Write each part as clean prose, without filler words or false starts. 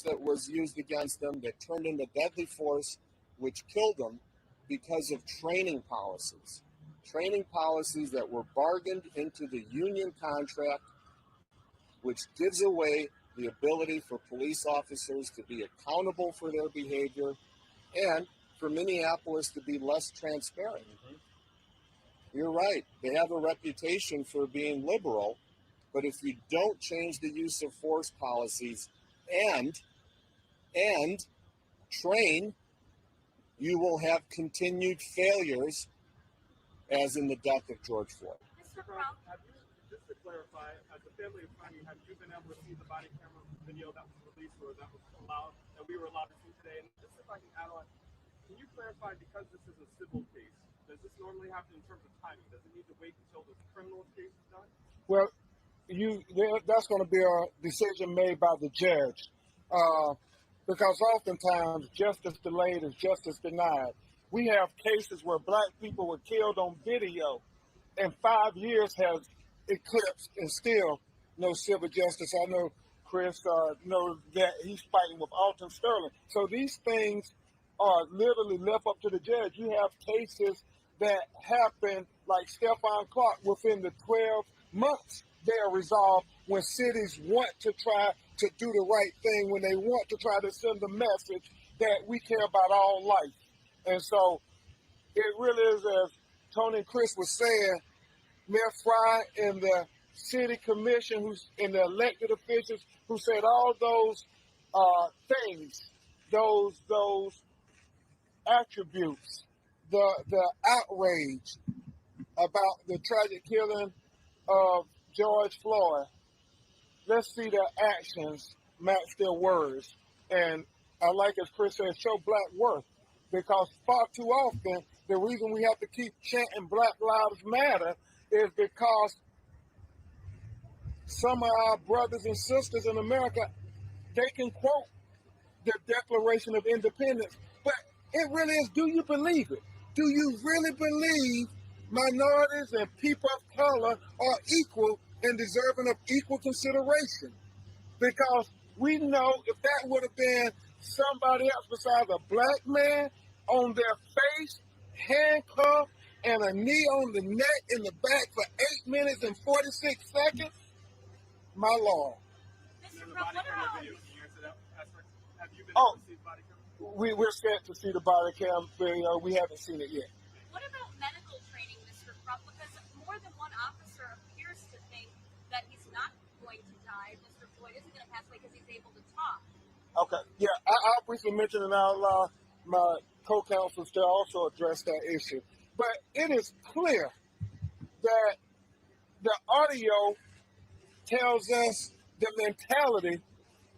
that was used against them that turned into deadly force, which killed them because of training policies. Training policies that were bargained into the union contract, which gives away the ability for police officers to be accountable for their behavior and for Minneapolis to be less transparent. You're right. They have a reputation for being liberal, but if you don't change the use of force policies and train, you will have continued failures, as in the death of George Floyd. Mr. Brown, just to clarify, as a family attorney, have you been able to see the body camera video that was released or that was allowed, that we were allowed to see today? And just if I can add on, can you clarify, because this is a civil case, does this normally happen in terms of timing? Does it need to wait until the criminal case is done? Well, that's going to be a decision made by the judge, because oftentimes justice delayed is justice denied. We have cases where black people were killed on video, and 5 years has eclipsed, and still no civil justice. I know Chris knows that he's fighting with Alton Sterling. So these things are literally left up to the judge. You have cases that happen, like Stephon Clark, within the 12 months they are resolved, when cities want to try to do the right thing, when they want to try to send the message that we care about all life. And so it really is, as Tony and Chris was saying, Mayor Fry and the city commission, and the elected officials who said all those things, those attributes, the outrage about the tragic killing of George Floyd. Let's see their actions match their words. And I like, as Chris said, show black worth, because far too often the reason we have to keep chanting Black Lives Matter is because some of our brothers and sisters in America, they can quote the Declaration of Independence, but it really is, do you believe it? Do you really believe minorities and people of color are equal and deserving of equal consideration? Because we know if that would have been somebody else besides a black man, on their face, handcuffed, and a knee on the neck in the back for 8 minutes and 46 seconds, my Lord. Mr. Brown, what about... Can you answer that aspect? Have you been able to see the body camera? We're set to see the body cam video. We haven't seen it yet. What about medical training, Mr. Crump? Because more than one officer appears to think that he's not going to die. Mr. Floyd isn't going to pass away because he's able to talk. Okay, yeah, I briefly mentioned it out loud. My co-counsels to also address that issue. But it is clear that the audio tells us the mentality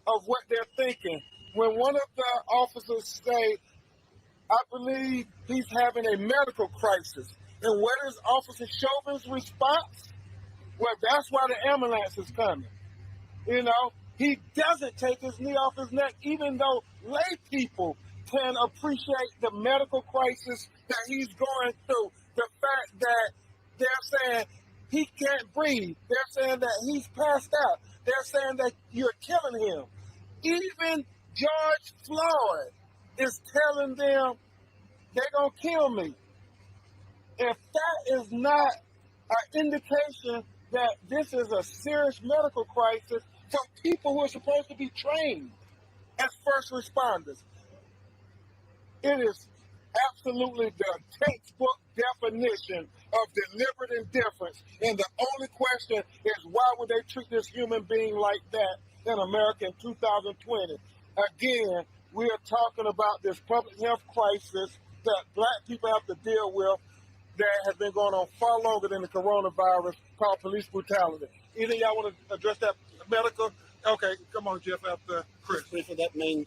of what they're thinking. When one of the officers say, I believe he's having a medical crisis, and what is Officer Chauvin's response? Well, that's why the ambulance is coming. You know, he doesn't take his knee off his neck, even though lay people can appreciate the medical crisis that he's going through. The fact that they're saying he can't breathe. They're saying that he's passed out. They're saying that you're killing him. Even George Floyd is telling them they're going to kill me. If that is not an indication that this is a serious medical crisis for people who are supposed to be trained as first responders, it is absolutely the textbook definition of deliberate indifference. And the only question is, why would they treat this human being like that in America in 2020? Again, we are talking about this public health crisis that black people have to deal with that has been going on far longer than the coronavirus, called police brutality. Either y'all want to address that medical? Okay, come on, Jeff, after Chris. For that main,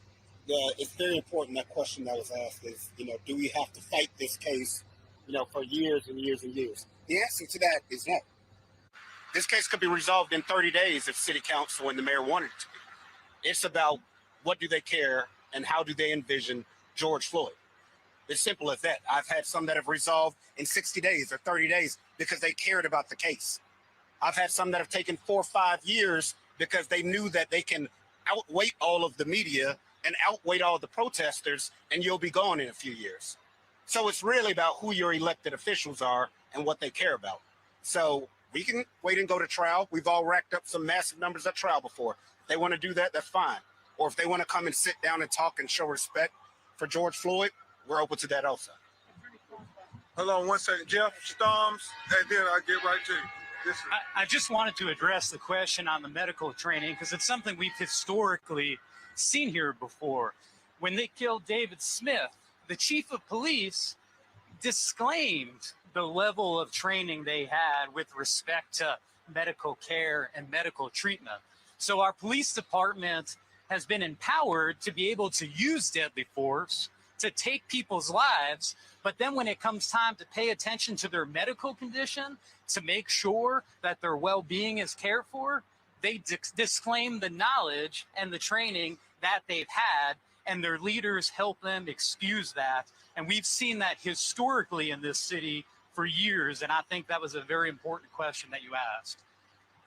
it's very important, that question that was asked is, do we have to fight this case, for years and years and years? The answer to that is no. This case could be resolved in 30 days if city council and the mayor wanted it to be. It's about what do they care and how do they envision George Floyd. It's simple as that. I've had some that have resolved in 60 days or 30 days because they cared about the case. I've had some that have taken 4 or 5 years because they knew that they can outweigh all of the media and outweigh all the protesters, and you'll be gone in a few years. So it's really about who your elected officials are and what they care about. So we can wait and go to trial. We've all racked up some massive numbers at trial before. If they want to do that, that's fine. Or if they want to come and sit down and talk and show respect for George Floyd, we're open to that also. Hold on one second. Jeff Storms, and then I'll get right to you. I just wanted to address the question on the medical training because it's something we've historically seen here before. When they killed David Smith, the chief of police disclaimed the level of training they had with respect to medical care and medical treatment. So our police department has been empowered to be able to use deadly force to take people's lives, but then when it comes time to pay attention to their medical condition, to make sure that their well-being is cared for, they disclaim the knowledge and the training that they've had, and their leaders help them excuse that. And we've seen that historically in this city for years, and I think that was a very important question that you asked.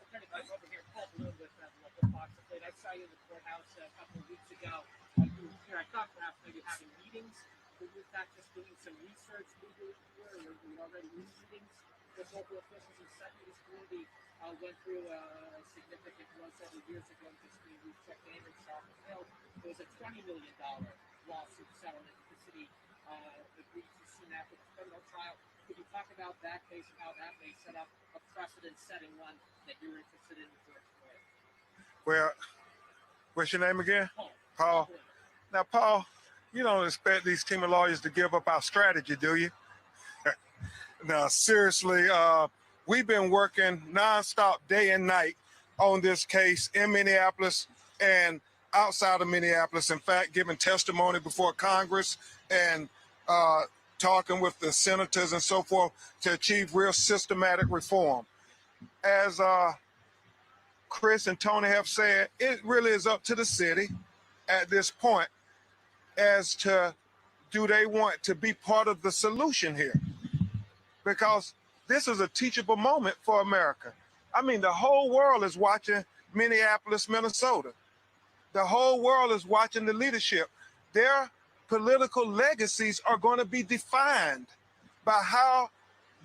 Attorney Mike over here, Paul Bloom with local Fox. I saw you in the courthouse a couple of weeks ago. I thought perhaps maybe having meetings. Were you not just doing some research legally here, or were you already in meetings with local officials? And second, this community went through a significant one several years ago. This community checked in Sharp Hill. There was a $20 million lawsuit settlement. The city agreed to soon after the criminal trial. Could you talk about that case and how that may set up a precedent-setting one that you're interested in George Floyd? Well, what's your name again? Paul. Now, Paul, you don't expect these team of lawyers to give up our strategy, do you? No, seriously, we've been working nonstop day and night on this case in Minneapolis and outside of Minneapolis. In fact, giving testimony before Congress and talking with the senators and so forth to achieve real systematic reform. As Chris and Tony have said, it really is up to the city at this point as to do they want to be part of the solution here? Because this is a teachable moment for America. I mean, the whole world is watching Minneapolis, Minnesota. The whole world is watching the leadership. Their political legacies are going to be defined by how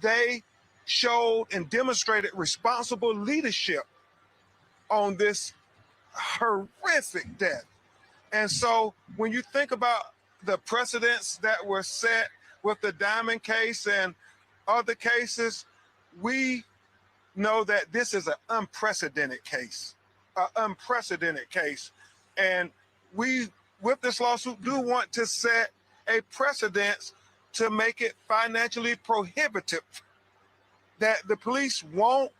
they showed and demonstrated responsible leadership on this horrific death. And so when you think about the precedents that were set with the Diamond case and other cases, we know that this is an unprecedented case, And we, with this lawsuit, do want to set a precedent to make it financially prohibitive, that the police won't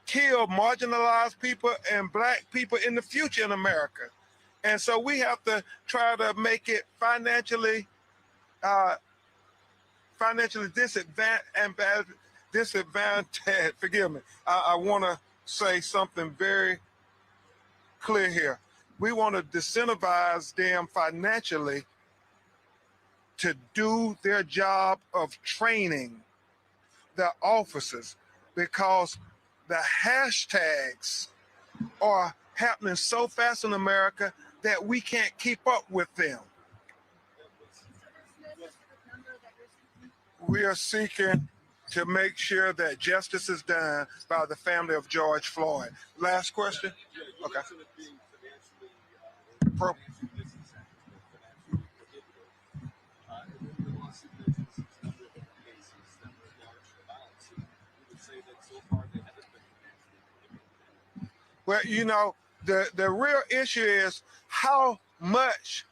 kill marginalized people and Black people in the future in America. And so we have to try to make it financially disadvantaged. Forgive me. I want to say something very clear here. We want to disincentivize them financially to do their job of training the officers, because the hashtags are happening so fast in America that we can't keep up with them. We are seeking to make sure that justice is done by the family of George Floyd. Last question? Okay. Well, you know, the real issue is how much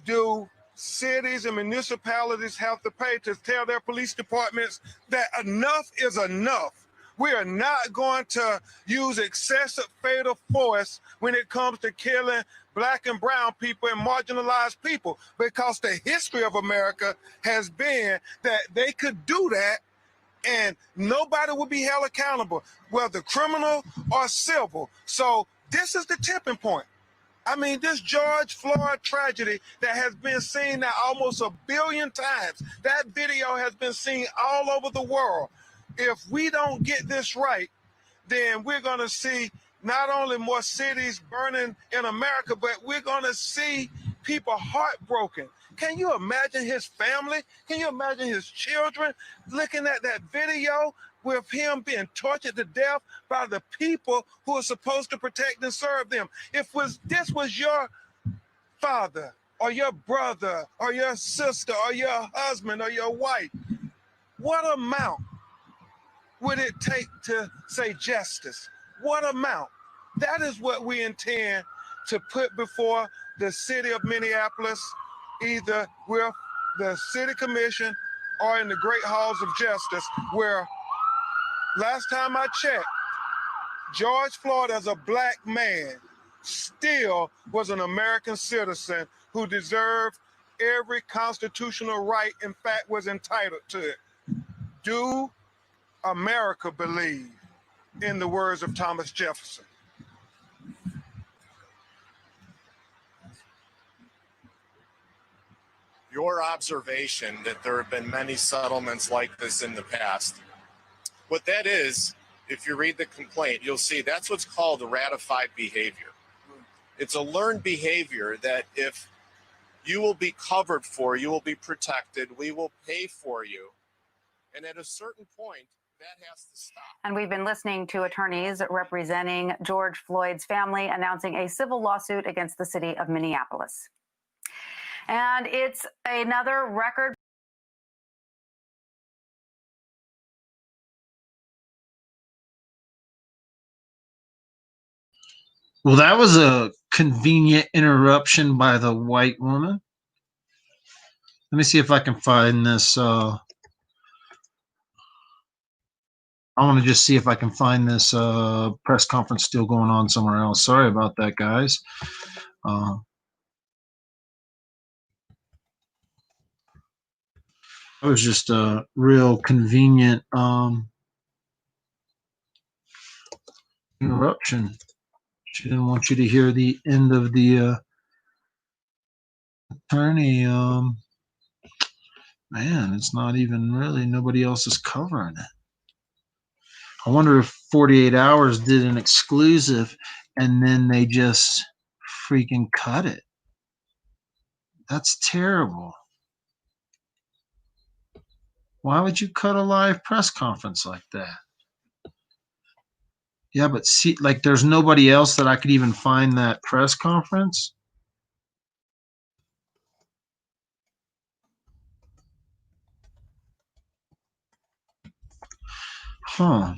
do cities and municipalities have to pay to tell their police departments that enough is enough. We are not going to use excessive fatal force when it comes to killing Black and brown people and marginalized people, because the history of America has been that they could do that and nobody will be held accountable, whether criminal or civil. So this is the tipping point. I mean, this George Floyd tragedy that has been seen now almost 1 billion times, that video has been seen all over the world. If we don't get this right, then we're going to see not only more cities burning in America, but we're going to see people heartbroken. Can you imagine his family? Can you imagine his children looking at that video with him being tortured to death by the people who are supposed to protect and serve them? If this was your father or your brother or your sister or your husband or your wife, what amount would it take to say justice? What amount? That is what we intend to put before the city of Minneapolis, either with the city commission or in the great halls of justice, where last time I checked, George Floyd, as a black man, still was an American citizen who deserved every constitutional right, in fact, was entitled to it. Do America believe, in the words of Thomas Jefferson? Your observation that there have been many settlements like this in the past, what that is, if you read the complaint, you'll see that's what's called ratified behavior. It's a learned behavior that if you will be covered for, you will be protected, we will pay for you. And at a certain point, that has to stop. And we've been listening to attorneys representing George Floyd's family announcing a civil lawsuit against the city of Minneapolis. And it's another record. Well, that was a convenient interruption by the white woman. Let me see if I can find this. I want to just see if I can find this press conference still going on somewhere else. Sorry about that, guys. It was just a real convenient interruption. She didn't want you to hear the end of the attorney. Man, it's not even really, nobody else is covering it. I wonder if 48 Hours did an exclusive and then they just freaking cut it. That's terrible. Why would you cut a live press conference like that? Yeah, but see, like, there's nobody else that I could even find that press conference. Huh.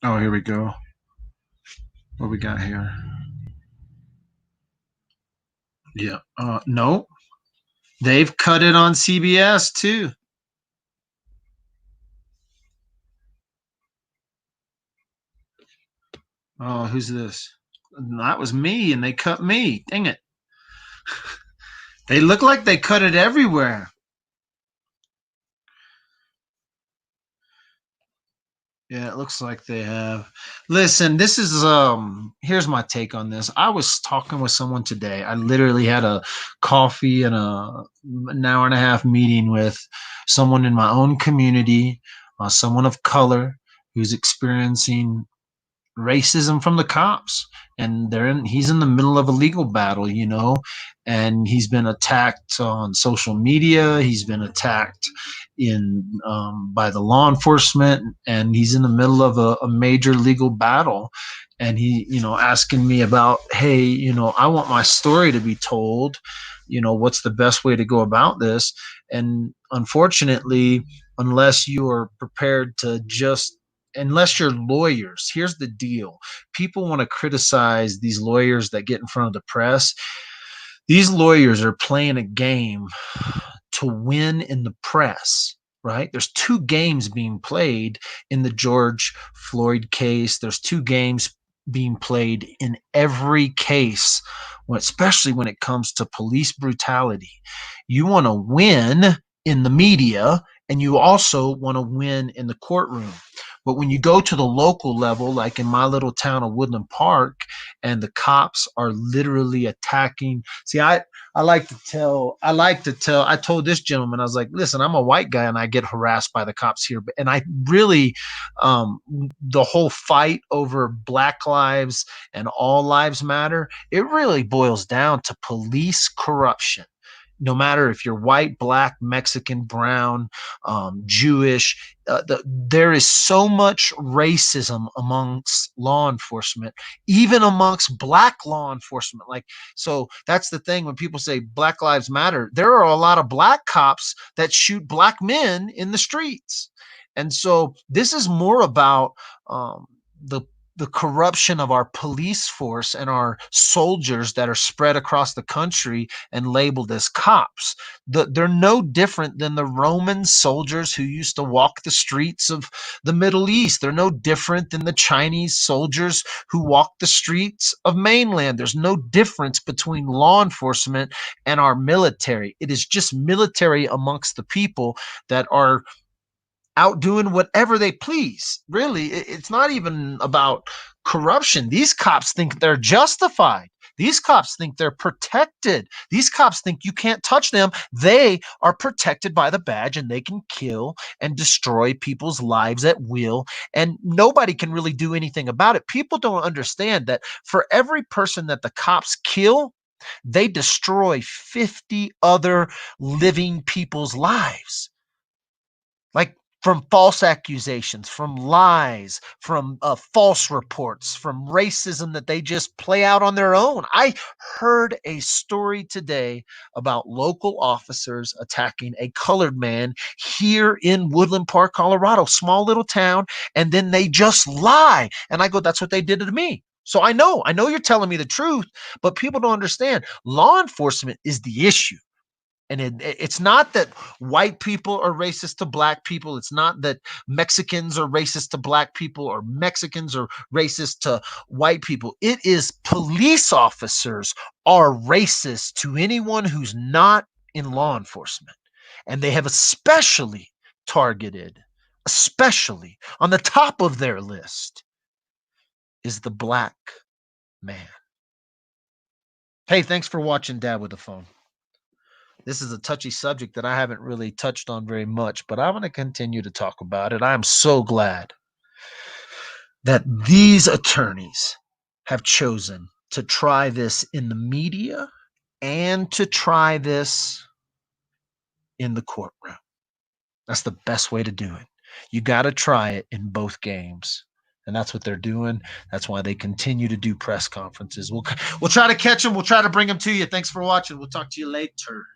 Oh, here we go. What we got here? Yeah. No. They've cut it on CBS too. Oh, who's this? That was me, and they cut me. Dang it. They look like they cut it everywhere. Yeah, it looks like they have. Listen, this is here's my take on this. I was talking with someone today. I literally had a coffee and an hour and a half meeting with someone in my own community, someone of color who's experiencing racism from the cops, and he's in the middle of a legal battle, and he's been attacked on social media. He's been attacked by the law enforcement, and he's in the middle of a major legal battle. And he, asking me about, hey, I want my story to be told. What's the best way to go about this? And unfortunately, unless you are prepared to unless you're lawyers, here's the deal. People want to criticize these lawyers that get in front of the press. These lawyers are playing a game to win in the press, right? There's two games being played in the George Floyd case. There's two games being played in every case, especially when it comes to police brutality. You want to win in the media, and you also want to win in the courtroom. But when you go to the local level, like in my little town of Woodland Park, and the cops are literally attacking. See, I told this gentleman, I was like, listen, I'm a white guy and I get harassed by the cops here. And I really, the whole fight over Black lives and all lives matter, it really boils down to police corruption. No matter if you're white, black, Mexican, brown, Jewish, there is so much racism amongst law enforcement, even amongst black law enforcement. Like, so that's the thing when people say Black Lives Matter, there are a lot of black cops that shoot black men in the streets. And so this is more about the corruption of our police force and our soldiers that are spread across the country and labeled as cops. They're no different than the Roman soldiers who used to walk the streets of the Middle East. They're no different than the Chinese soldiers who walk the streets of mainland. There's no difference between law enforcement and our military. It is just military amongst the people that are out doing whatever they please. Really, it's not even about corruption. These cops think they're justified. These cops think they're protected. These cops think you can't touch them. They are protected by the badge and they can kill and destroy people's lives at will. And nobody can really do anything about it. People don't understand that for every person that the cops kill, they destroy 50 other living people's lives. Like, from false accusations, from lies, from false reports, from racism that they just play out on their own. I heard a story today about local officers attacking a colored man here in Woodland Park, Colorado, small little town, and then they just lie. And I go, that's what they did to me. So I know you're telling me the truth, but people don't understand. Law enforcement is the issue. And it's not that white people are racist to black people. It's not that Mexicans are racist to black people or Mexicans are racist to white people. It is police officers are racist to anyone who's not in law enforcement. And they have especially targeted, especially on the top of their list, is the black man. Hey, thanks for watching Dad with the Phone. This is a touchy subject that I haven't really touched on very much, but I'm going to continue to talk about it. I'm so glad that these attorneys have chosen to try this in the media and to try this in the courtroom. That's the best way to do it. You got to try it in both games. And that's what they're doing. That's why they continue to do press conferences. We'll try to catch them. We'll try to bring them to you. Thanks for watching. We'll talk to you later.